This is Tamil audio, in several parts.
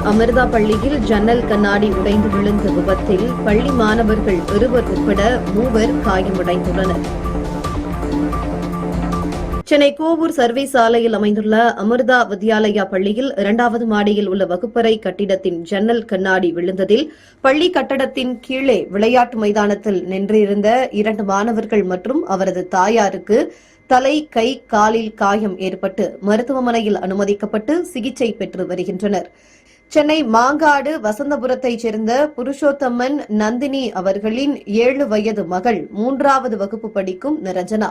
அமிர்தா பள்ளியில் ஜன்னல் கண்ணாடி உடைந்து விழுந்த விபத்தில் பள்ளி மாணவர்கள் 2 உட்பட 3 காயமடைந்துள்ளனர். சென்னை கோவூர் சர்வீஸ் சாலையில் அமைந்துள்ள அமிர்தா வித்யாலயா பள்ளியில் 2வது மாடியில் உள்ள வகுப்பறை கட்டிடத்தின் ஜன்னல் கண்ணாடி விழுந்ததில் பள்ளி கட்டடத்தின் கீழே விளையாட்டு மைதானத்தில் நின்றிருந்த 2 மாணவர்கள் மற்றும் அவரது தாயாருக்கு தலை, கை, காலில் காயம் ஏற்பட்டு மருத்துவமனையில் அனுமதிக்கப்பட்டு சிகிச்சை பெற்று வருகின்றனர். சென்னை மாங்காடு வசந்தபுரத்தைச் சேர்ந்த புருஷோத்தமன் நந்தினி அவர்களின் 7 வயது மகள் 3வது வகுப்பு படிக்கும் நிரஞ்சனா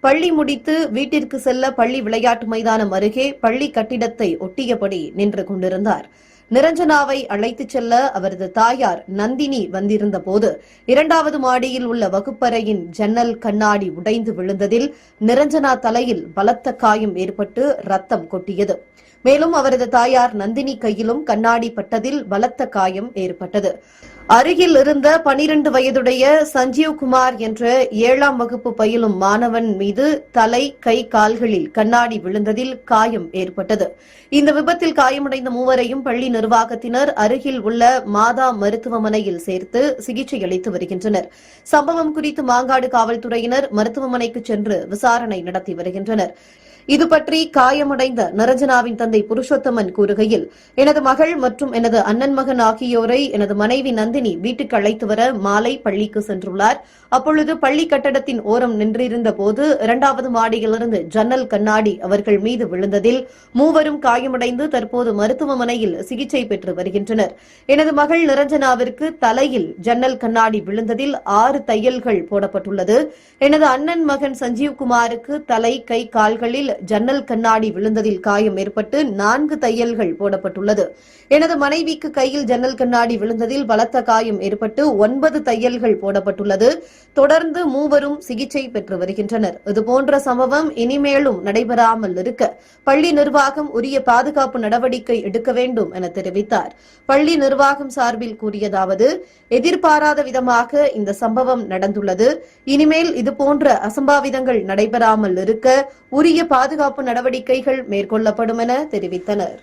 பள்ளி முடித்து வீட்டிற்கு செல்ல பள்ளி விளையாட்டு மைதானம் அருகே பள்ளி கட்டிடத்தை ஒட்டியபடி நின்று கொண்டிருந்தார். நிரஞ்சனாவை அழைத்துச் செல்ல அவரது தாயார் நந்தினி வந்திருந்தபோது 2வது மாடியில் உள்ள வகுப்பறையின் ஜன்னல் கண்ணாடி உடைந்து விழுந்ததில் நிரஞ்சனா தலையில் பலத்த காயம் ஏற்பட்டு ரத்தம் கொட்டியது. மேலும் அவரது தாயார் நந்தினி கையிலும் கண்ணாடி பட்டதில் பலத்த காயம் ஏற்பட்டது. அருகில் இருந்த 12 வயதுடைய சஞ்சீவ்குமார் என்ற 7ஆம் வகுப்பு பயிலும் மாணவன் மீது தலை, கை, கால்களில் கண்ணாடி விழுந்ததில் காயம் ஏற்பட்டது. இந்த விபத்தில் காயமடைந்த 3வரையும் பள்ளி நிர்வாகத்தினர் அருகில் உள்ள மாதா மருத்துவமனையில் சேர்த்து சிகிச்சை அளித்து வருகின்றனர். சம்பவம் குறித்து மாங்காடு காவல்துறையினர் மருத்துவமனைக்கு சென்று விசாரணை நடத்தி வருகின்றனர். இதுபற்றி காயமடைந்த நிரஞ்சனாவின் தந்தை புருஷோத்தமன் கூறுகையில், எனது மகள் மற்றும் எனது அண்ணன் மகன் ஆகியோரை எனது மனைவி நந்தினி வீட்டுக்கு அழைத்து வர மாலை பள்ளிக்கு சென்றுள்ளார். அப்பொழுது பள்ளி கட்டடத்தின் ஓரம் நின்றிருந்த போது 2வது மாடியிலிருந்து ஜன்னல் கண்ணாடி அவர்கள் மீது விழுந்ததில் 3வரும் காயமடைந்து தற்போது மருத்துவமனையில் சிகிச்சை பெற்று வருகின்றனர். எனது மகள் நிரஞ்சனாவிற்கு தலையில் ஜன்னல் கண்ணாடி விழுந்ததில் 6 தையல்கள் போடப்பட்டுள்ளது. எனது அண்ணன் மகன் சஞ்சீவ்குமாருக்கு தலை, கை, கால்களில் ஜன்னல் கண்ணாடி விழுந்ததில் காயம் ஏற்பட்டு 4 தையல்கள் போடப்பட்டுள்ளது. எனது மனைவிக்கு கையில் ஜன்னல் கண்ணாடி விழுந்ததில் பலத்த காயம் ஏற்பட்டு 9 தையல்கள் போடப்பட்டுள்ளது. தொடர்ந்து 3வரும் சிகிச்சை பெற்று வருகின்றனர். இதுபோன்ற சம்பவம் இனிமேலும் நடைபெறாமல் இருக்க பள்ளி நிர்வாகம் உரிய பாதுகாப்பு நடவடிக்கை எடுக்க வேண்டும் என தெரிவித்தார். பள்ளி நிர்வாகம் சார்பில் கூறியதாவது, எதிர்பாராத விதமாக இந்த சம்பவம் நடந்துள்ளது. இனிமேல் இதுபோன்ற அசம்பாவிதங்கள் நடைபெறாமல் இருக்க உரிய பாதுகாப்பு நடவடிக்கைகள் மேற்கொள்ளப்படும் என தெரிவித்தனர்.